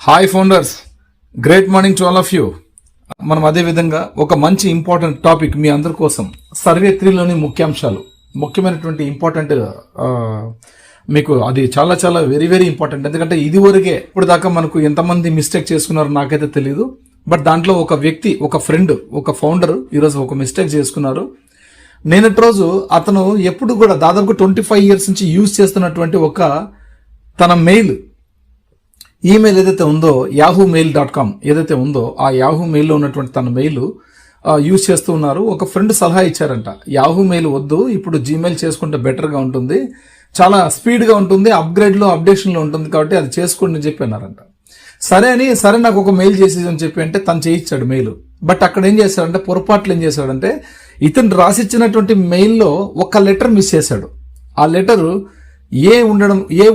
Hi founders, great morning to all of you. మనం అదే విధంగా ఒక మంచి ఇంపార్టెంట్ టాపిక్ మీ అందరి కోసం, సర్వే 3లోని ముఖ్యాంశాలు, ముఖ్యమైనటువంటి ఇంపార్టెంట్ మీకు అది చాలా చాలా వెరీ వెరీ ఇంపార్టెంట్. ఎందుకంటే ఇదివరకే ఇప్పుడు దాకా మనకు ఎంతమంది మిస్టేక్ చేసుకున్నారో నాకైతే తెలియదు. బట్ దాంట్లో ఒక వ్యక్తి, ఒక ఫ్రెండ్, ఒక ఫౌండర్ ఈరోజు ఒక మిస్టేక్ చేసుకున్నారు. నేనటి రోజు అతను ఎప్పుడు కూడా దాదాపు 25 years నుంచి యూజ్ చేస్తున్నటువంటి ఒక తన ఈమెయిల్ ఏదైతే ఉందో yahoomail.com ఏదైతే ఉందో ఆ యాహూ మెయిల్లో ఉన్నటువంటి తన మెయిల్ యూజ్ చేస్తూ ఉన్నారు. ఒక ఫ్రెండ్ సలహా ఇచ్చారంట, యాహూ మెయిల్ వద్దు, ఇప్పుడు జీమెయిల్ చేసుకుంటే బెటర్గా ఉంటుంది, చాలా స్పీడ్గా ఉంటుంది, అప్గ్రేడ్లో అప్డేషన్లో ఉంటుంది, కాబట్టి అది చేసుకోండి అని చెప్పినారంట. సరే నాకు ఒక మెయిల్ చేసేది అని చెప్పి అంటే తను చేయించాడు మెయిల్. బట్ అక్కడ ఏం చేశాడంటే, పొరపాట్లు ఏం చేశాడంటే, ఇతను రాసిచ్చినటువంటి మెయిల్లో ఒక లెటర్ మిస్ చేశాడు. ఆ లెటర్ ఏ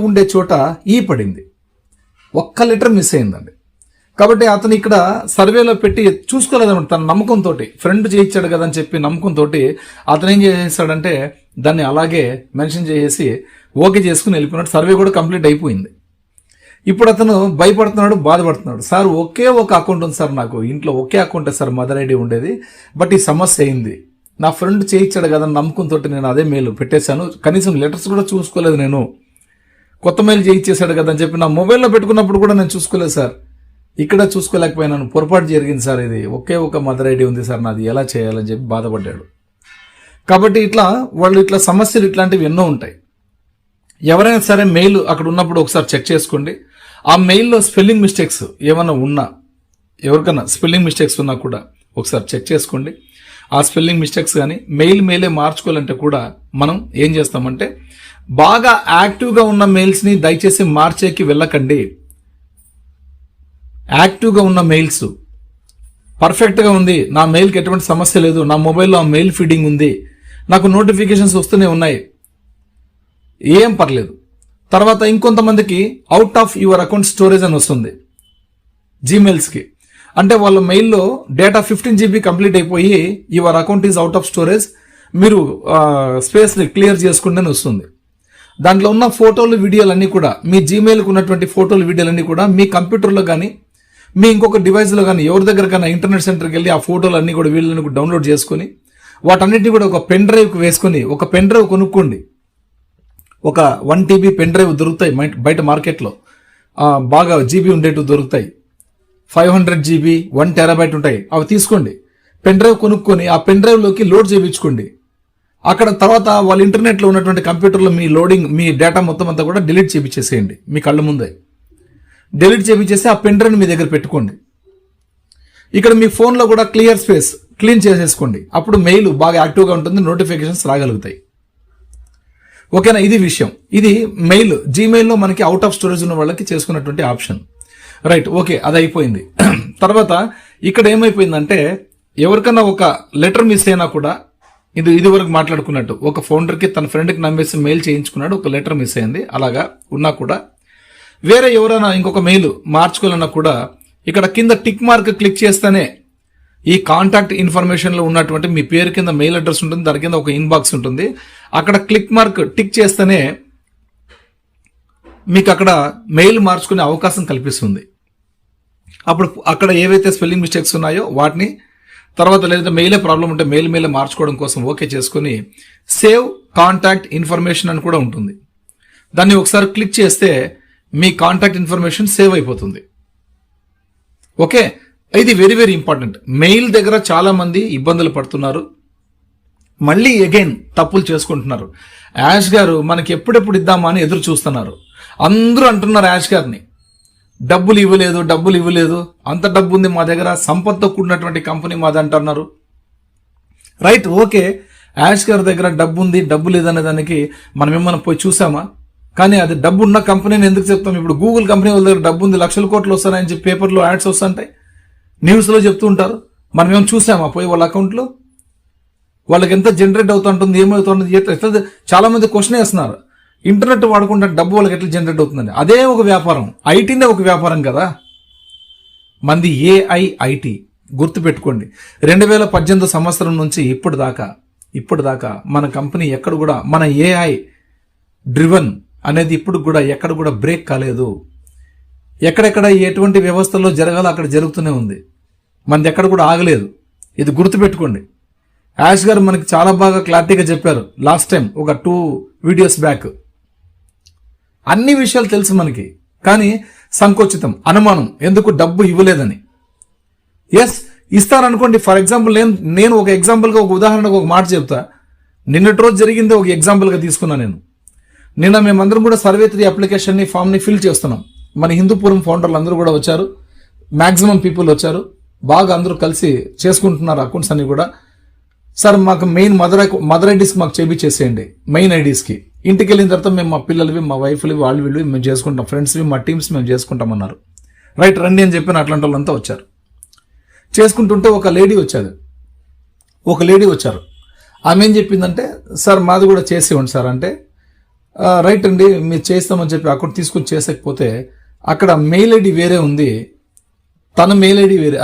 ఉండే చోట ఈ పడింది, ఒక్క లెటర్ మిస్ అయిందండి. కాబట్టి అతను ఇక్కడ సర్వేలో పెట్టి చూసుకోలేదన్నమాట. తన నమ్మకంతో, ఫ్రెండ్ చేయించాడు కదా అని చెప్పి నమ్మకంతో అతను ఏం చేసేసాడంటే దాన్ని అలాగే మెన్షన్ చేసేసి ఓకే చేసుకుని వెళ్ళిపోయినాడు. సర్వే కూడా కంప్లీట్ అయిపోయింది. ఇప్పుడు అతను భయపడుతున్నాడు, బాధపడుతున్నాడు. సార్ ఒకే ఒక అకౌంట్ ఉంది సార్, నాకు ఇంట్లో ఒకే అకౌంటే సార్, మదర్ ఐడి ఉండేది. బట్ ఈ సమస్య అయింది, నా ఫ్రెండ్ చేయించాడు కదా నమ్మకంతో నేను అదే మెయిల్ పెట్టేశాను, కనీసం లెటర్స్ కూడా చూసుకోలేదు, నేను కొత్త మెయిల్ చేయించేశాడు కదా అని చెప్పి నా మొబైల్లో పెట్టుకున్నప్పుడు కూడా నేను చూసుకోలేదు సార్, ఇక్కడ చూసుకోలేకపోయినాను, పొరపాటు జరిగింది సార్, ఇది ఒకే ఒక మదర్ ఐడి ఉంది సార్ నాది, ఎలా చేయాలని చెప్పి బాధపడ్డాడు. కాబట్టి ఇట్లా సమస్యలు ఇట్లాంటివి ఎన్నో ఉంటాయి. ఎవరైనా సరే మెయిల్ అక్కడ ఉన్నప్పుడు ఒకసారి చెక్ చేసుకోండి. ఆ మెయిల్లో స్పెల్లింగ్ మిస్టేక్స్ ఏమైనా ఉన్నా, ఎవరికైనా స్పెల్లింగ్ మిస్టేక్స్ ఉన్నా కూడా ఒకసారి చెక్ చేసుకోండి. ఆ స్పెల్లింగ్ మిస్టేక్స్ కానీ మెయిలే మార్చుకోవాలంటే కూడా మనం ఏం చేస్తామంటే, బాగా యాక్టివ్గా ఉన్న మెయిల్స్ని దయచేసి మార్చేకి వెళ్ళకండి. యాక్టివ్గా ఉన్న మెయిల్స్ పర్ఫెక్ట్గా ఉంది, నా మెయిల్కి ఎటువంటి సమస్య లేదు, నా మొబైల్లో ఆ మెయిల్ ఫీడింగ్ ఉంది, నాకు నోటిఫికేషన్స్ వస్తూనే ఉన్నాయి, ఏం పర్లేదు. తర్వాత ఇంకొంతమందికి out of your account storage అని వస్తుంది జీమెయిల్స్కి. అంటే వాళ్ళ మెయిల్లో డేటా 15 GB కంప్లీట్ అయిపోయి your account is out of storage, మీరు స్పేస్ని క్లియర్ చేసుకోండి అని వస్తుంది. దాంట్లో ఉన్న ఫోటోలు, వీడియోలన్నీ కూడా, మీ జీమెయిల్కి ఉన్నటువంటి ఫోటోలు, వీడియోలన్నీ కూడా మీ కంప్యూటర్లో కానీ మీ ఇంకొక డివైస్లో కానీ ఎవరి దగ్గర కన్నా ఇంటర్నెట్ సెంటర్కి వెళ్ళి ఆ ఫోటోలు అన్నీ కూడా వీళ్ళని డౌన్లోడ్ చేసుకొని వాటన్నిటిని కూడా ఒక పెన్ డ్రైవ్కి వేసుకొని, ఒక పెన్ డ్రైవ్ కొనుక్కోండి. ఒక 1 TB పెన్ డ్రైవ్ దొరుకుతాయి బయట మార్కెట్లో, బాగా జీబీ ఉండేటివి దొరుకుతాయి. 500 GB 1 TB ఉంటాయి, అవి తీసుకోండి. పెన్ డ్రైవ్ కొనుక్కొని ఆ పెన్ డ్రైవ్లోకి లోడ్ చేయించుకోండి. అక్కడ తర్వాత వాళ్ళ ఇంటర్నెట్లో ఉన్నటువంటి కంప్యూటర్లో మీ డేటా మొత్తం అంతా కూడా డిలీట్ చేయించేసేయండి. మీ కళ్ళ ముందే డిలీట్ చేయించేసి ఆ పెన్ డ్రైవ్ మీ దగ్గర పెట్టుకోండి. ఇక్కడ మీ ఫోన్లో కూడా క్లీన్ చేసేసుకోండి. అప్పుడు మెయిల్ బాగా యాక్టివ్గా ఉంటుంది, నోటిఫికేషన్స్ రాగలుగుతాయి. ఓకేనా, ఇది విషయం. ఇది మెయిల్, జీమెయిల్లో మనకి అవుట్ ఆఫ్ స్టోరేజ్ ఉన్న వాళ్ళకి చేసుకున్నటువంటి ఆప్షన్. రైట్, ఓకే, అది అయిపోయింది. తర్వాత ఇక్కడ ఏమైపోయిందంటే, ఎవరికన్నా ఒక లెటర్ మిస్ అయినా కూడా, ఇది వరకు మాట్లాడుకున్నట్టు ఒక ఫౌండర్కి తన ఫ్రెండ్కి నమ్మేసి మెయిల్ చేయించుకున్నాడు, ఒక లెటర్ మిస్ అయింది, అలాగా ఉన్నా కూడా వేరే ఎవరైనా ఇంకొక మెయిల్ మార్చుకోవాలన్నా కూడా ఇక్కడ కింద టిక్ మార్క్ క్లిక్ చేస్తేనే ఈ కాంటాక్ట్ ఇన్ఫర్మేషన్లో ఉన్నటువంటి మీ పేరు కింద మెయిల్ అడ్రస్ ఉంటుంది, దాని కింద ఒక ఇన్బాక్స్ ఉంటుంది, అక్కడ క్లిక్ మార్క్ టిక్ చేస్తేనే మీకు అక్కడ మెయిల్ మార్చుకునే అవకాశం కల్పిస్తుంది. అప్పుడు అక్కడ ఏవైతే స్పెల్లింగ్ మిస్టేక్స్ ఉన్నాయో వాటిని, తర్వాత లేదంటే మెయిలే ప్రాబ్లం ఉంటే మెయిల్ మార్చుకోవడం కోసం ఓకే చేసుకుని సేవ్ కాంటాక్ట్ ఇన్ఫర్మేషన్ అని కూడా ఉంటుంది, దాన్ని ఒకసారి క్లిక్ చేస్తే మీ కాంటాక్ట్ ఇన్ఫర్మేషన్ సేవ్ అయిపోతుంది. ఓకే, ఇది వెరీ వెరీ ఇంపార్టెంట్. మెయిల్ దగ్గర చాలా మంది ఇబ్బందులు పడుతున్నారు, మళ్ళీ అగైన్ తప్పులు చేసుకుంటున్నారు. యాష్ గారు మనకి ఎప్పుడెప్పుడు ఇద్దామా అని ఎదురు చూస్తున్నారు. అందరూ అంటున్నారు యాష్ గారిని, డబ్బులు ఇవ్వలేదు, అంత డబ్బు ఉంది మా దగ్గర, సంపత్తో కూడినటువంటి కంపెనీ మాది అంటున్నారు. రైట్, ఓకే, యాష్ గారి దగ్గర డబ్బు ఉంది, డబ్బు లేదనే దానికి మనం ఏమన్నా పోయి చూసామా? కానీ అది డబ్బు ఉన్న కంపెనీని ఎందుకు చెప్తాం? ఇప్పుడు గూగుల్ కంపెనీ వాళ్ళ దగ్గర డబ్బు ఉంది, లక్షల కోట్లు వస్తాయని చెప్పి పేపర్లో యాడ్స్ వస్తుంటాయి, న్యూస్లో చెప్తూ ఉంటారు. మనం ఏమైనా చూసామా పోయి వాళ్ళ అకౌంట్లో? వాళ్ళకి ఎంత జనరేట్ అవుతుంటుంది, ఏమవుతుంది? చాలా మంది క్వశ్చన్ వేస్తున్నారు, ఇంటర్నెట్ వాడుకుంటే డబ్బు వాళ్ళకి ఎట్లా జనరేట్ అవుతుందని. అదే ఒక వ్యాపారం, ఐటీనే ఒక వ్యాపారం కదా మంది, ఏఐఐటి. గుర్తుపెట్టుకోండి, 2018 సంవత్సరం నుంచి ఇప్పటిదాకా మన కంపెనీ ఎక్కడ కూడా, మన ఏఐ డ్రివన్ అనేది ఇప్పుడు కూడా ఎక్కడ కూడా బ్రేక్ కాలేదు. ఎక్కడెక్కడ ఎటువంటి వ్యవస్థల్లో జరగాలో అక్కడ జరుగుతూనే ఉంది. మనది ఎక్కడ కూడా ఆగలేదు. ఇది గుర్తుపెట్టుకోండి. యాష్ గారు మనకి చాలా బాగా క్లారిటీగా చెప్పారు లాస్ట్ టైం ఒక 2 వీడియోస్ బ్యాక్. అన్ని విషయాలు తెలుసు మనకి, కానీ సంకోచితం, అనుమానం, ఎందుకు డబ్బు ఇవ్వలేదని. ఎస్, ఇస్తారనుకోండి. ఫర్ ఎగ్జాంపుల్ నేను ఒక ఎగ్జాంపుల్గా ఒక ఉదాహరణకు ఒక మాట చెప్తా. నిన్నటి రోజు జరిగింది ఒక ఎగ్జాంపుల్గా తీసుకున్నా నేను. నిన్న మేమందరం కూడా సర్వే 3 అప్లికేషన్ని ఫామ్ని ఫిల్ చేస్తున్నాం. మన హిందూపురం ఫౌండర్లు అందరూ కూడా వచ్చారు, మ్యాక్సిమం పీపుల్ వచ్చారు, బాగా అందరూ కలిసి చేసుకుంటున్నారు అకౌంట్స్ అన్ని కూడా. సార్ మాకు మెయిన్ మదర్ ఐడీస్కి మాకు చేసేయండి, మెయిన్ ఐడీస్కి. ఇంటికి వెళ్ళిన తర్వాత మేము మా పిల్లలవి, మా వైఫ్వి, వీళ్ళు మేము చేసుకుంటాం, ఫ్రెండ్స్వి, మా టీమ్స్ మేము చేసుకుంటామన్నారు. రైట్, రండి అని చెప్పిన అట్లాంటి వాళ్ళంతా వచ్చారు. చేసుకుంటుంటే ఒక లేడీ వచ్చారు. ఆమె ఏం చెప్పిందంటే, సార్ మాది కూడా చేసేవ్వండి సార్ అంటే, రైట్ అండి మీరు చేస్తామని చెప్పి అకౌంట్ తీసుకుని చేసకపోతే అక్కడ మెయిల్ ఐడి వేరే ఉంది, తన మెయిల్ ఐడి వేరే,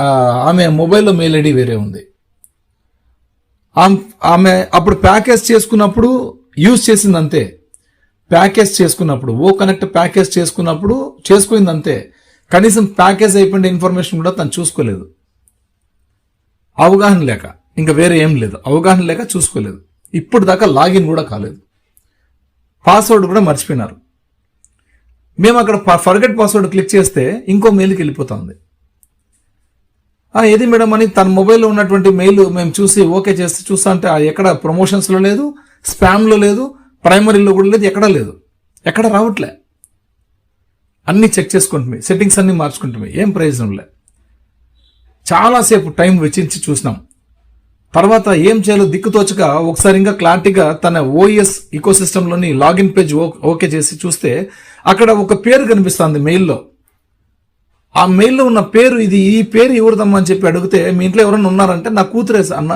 ఆమె మొబైల్లో మెయిల్ ఐడి వేరే ఉంది. ఆమె అప్పుడు ప్యాకేజ్ చేసుకున్నప్పుడు యూజ్ చేసింది అంతే. ప్యాకేజ్ చేసుకున్నప్పుడు కనెక్ట్ ప్యాకేజ్ చేసుకున్నప్పుడు అంతే. కనీసం ప్యాకేజ్ అయిపోయిన ఇన్ఫర్మేషన్ కూడా తను చూసుకోలేదు. అవగాహన లేక, ఇంకా వేరే ఏం లేదు, అవగాహన లేక చూసుకోలేదు. ఇప్పుడు దాకా లాగిన్ కూడా కాలేదు, పాస్వర్డ్ కూడా మర్చిపోయినారు. మేము అక్కడ ఫర్గెట్ పాస్వర్డ్ క్లిక్ చేస్తే ఇంకో మెయిల్కి వెళ్ళిపోతుంది. ఏది మేడం అని తన మొబైల్లో ఉన్నటువంటి మెయిల్ మేము చూసి ఓకే చేస్తే చూస్తా అంటే ఎక్కడ ప్రమోషన్స్లో లేదు, స్పామ్లో లేదు, ప్రైమరీలో కూడా లేదు, ఎక్కడా లేదు, ఎక్కడ రావట్లే. అన్నీ చెక్ చేసుకుంటున్నాయి, సెట్టింగ్స్ అన్నీ మార్చుకుంటున్నాయి, ఏం ప్రయోజనం లే. చాలాసేపు టైం వెచ్చించి చూసినాం. తర్వాత ఏం చేయాలో దిక్కుతోచక ఒకసారి ఇంకా క్లారిటీగా తన ఓఎస్ ఈకోసిస్టంలోని లాగిన్ పేజ్ ఓకే చేసి చూస్తే అక్కడ ఒక పేరు కనిపిస్తుంది మెయిల్లో. ఆ మెయిల్లో ఉన్న పేరు ఈ పేరు ఎవరిదమ్మా అని చెప్పి అడిగితే, మీ ఇంట్లో ఎవరైనా ఉన్నారంటే నా కూతురే అన్న,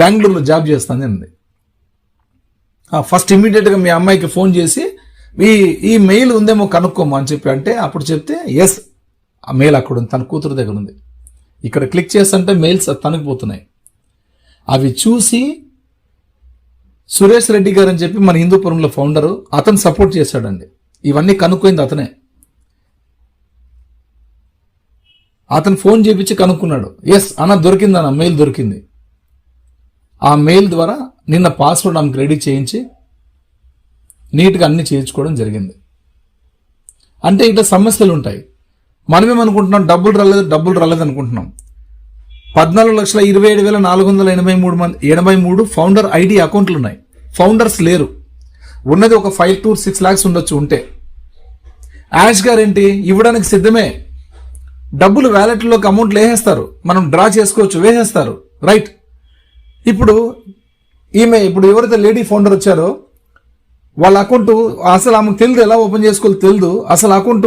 బెంగళూరులో జాబ్ చేస్తాను అంది. ఫస్ట్ ఇమీడియట్గా మీ అమ్మాయికి ఫోన్ చేసి ఈ మెయిల్ ఉందేమో కనుక్కోమా అని చెప్పి అంటే, అప్పుడు చెప్తే ఎస్ ఆ మెయిల్ అక్కడ ఉంది, తన కూతురు దగ్గర ఉంది. ఇక్కడ క్లిక్ చేస్తుంటే మెయిల్స్ తనకు పోతున్నాయి. అవి చూసి సురేష్ రెడ్డి గారు అని చెప్పి మన హిందూపురంలో ఫౌండరు, అతను సపోర్ట్ చేశాడండి. ఇవన్నీ కనుక్కోయింది అతనే. అతను ఫోన్ చేపించి కనుక్కున్నాడు. ఎస్ అన్న దొరికింది, అన్న మెయిల్ దొరికింది. ఆ మెయిల్ ద్వారా నిన్న పాస్వర్డ్ ఆమెకు రెడీ చేయించి నీట్గా అన్ని చేయించుకోవడం జరిగింది. అంటే ఇట్లా సమస్యలు ఉంటాయి. మనమేమనుకుంటున్నాం డబ్బులు రాలేదు అనుకుంటున్నాం. 14,27,483 ఫౌండర్ ఐడి అకౌంట్లు ఉన్నాయి, ఫౌండర్స్ లేరు. ఉన్నది ఒక 5 to 6 lakhs ఉండొచ్చు ఉంటే. యాష్ గారు ఏంటి ఇవ్వడానికి సిద్ధమే, డబ్బులు వ్యాలెట్లోకి అమౌంట్లు వేసేస్తారు, మనం డ్రా చేసుకోవచ్చు, వేసేస్తారు. రైట్, ఇప్పుడు ఎవరైతే లేడీ ఫౌండర్ వచ్చారో వాళ్ళ అకౌంట్ అసలు ఆమెకు తెలియదు, ఎలా ఓపెన్ చేసుకోవాలో తెలియదు. అసలు అకౌంట్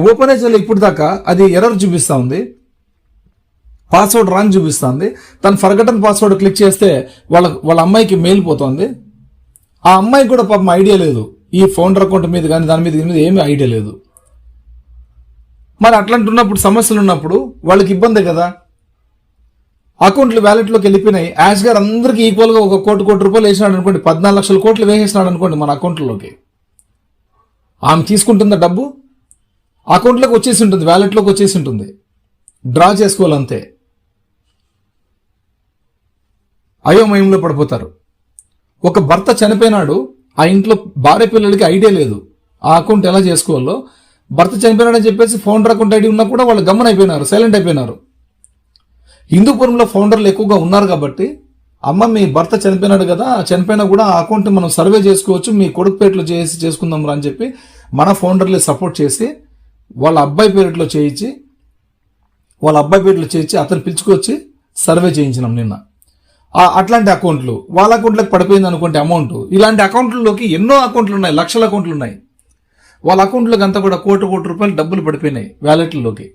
ఓపెన్ అయ్యేది ఇప్పుడు దాకా అది ఎర్రర్ చూపిస్తూ ఉంది, పాస్వర్డ్ రాంగ్ చూపిస్తుంది. తను ఫర్గటన్ పాస్వర్డ్ క్లిక్ చేస్తే వాళ్ళ అమ్మాయికి మెయిల్ పోతుంది. ఆ అమ్మాయికి కూడా పాపం ఐడియా లేదు, ఈ ఫౌండర్ అకౌంట్ మీద కానీ దాని మీద ఏమీ ఐడియా లేదు. మరి అట్లాంటున్నప్పుడు సమస్యలు ఉన్నప్పుడు వాళ్ళకి ఇబ్బందే కదా. అకౌంట్లు వ్యాలెట్లోకి వెళ్ళిపోయినాయి. యాష్ గారు అందరికీ ఈక్వల్గా ఒక కోటి రూపాయలు వేసినాడు అనుకోండి, 14 లక్షల కోట్లు వేసేసినాడు అనుకోండి మన అకౌంట్లలోకి. ఆమె తీసుకుంటుందా డబ్బు? అకౌంట్లోకి వచ్చేసి ఉంటుంది, వ్యాలెట్లోకి వచ్చేసి ఉంటుంది, డ్రా చేసుకోవాలంతే. అయోమయంలో పడిపోతారు. ఒక భర్త చనిపోయినాడు, ఆ ఇంట్లో భార్య పిల్లలకి ఐడియా లేదు ఆ అకౌంట్ ఎలా చేసుకోవాలో. భర్త చనిపోయినాడని చెప్పేసి ఫౌండర్ అకౌంట్ ఐడి ఉన్నా కూడా వాళ్ళు గమన అయిపోయినారు, సైలెంట్ అయిపోయినారు. హిందూపురంలో ఫౌండర్లు ఎక్కువగా ఉన్నారు కాబట్టి, అమ్మ మీ భర్త చనిపోయినాడు కదా, చనిపోయినా కూడా ఆ అకౌంట్ మనం సర్వే చేసుకోవచ్చు, మీ కొడుకుపేటలో చేసుకుందాం రా అని చెప్పి మన ఫౌండర్లే సపోర్ట్ చేసి వాళ్ళ అబ్బాయి పేరులో చేయించి అతను పిలుచుకొచ్చి సర్వే చేయించినాం నిన్న. అట్లాంటి అకౌంట్లు వాళ్ళ అకౌంట్లకు పడిపోయింది అనుకోండి అమౌంట్. ఇలాంటి అకౌంట్లలోకి ఎన్నో అకౌంట్లు ఉన్నాయి, లక్షల అకౌంట్లు ఉన్నాయి. వాళ్ళ అకౌంట్లోకి అంతా కూడా కోటి రూపాయలు డబ్బులు పడిపోయినాయి వ్యాలెట్లలోకి.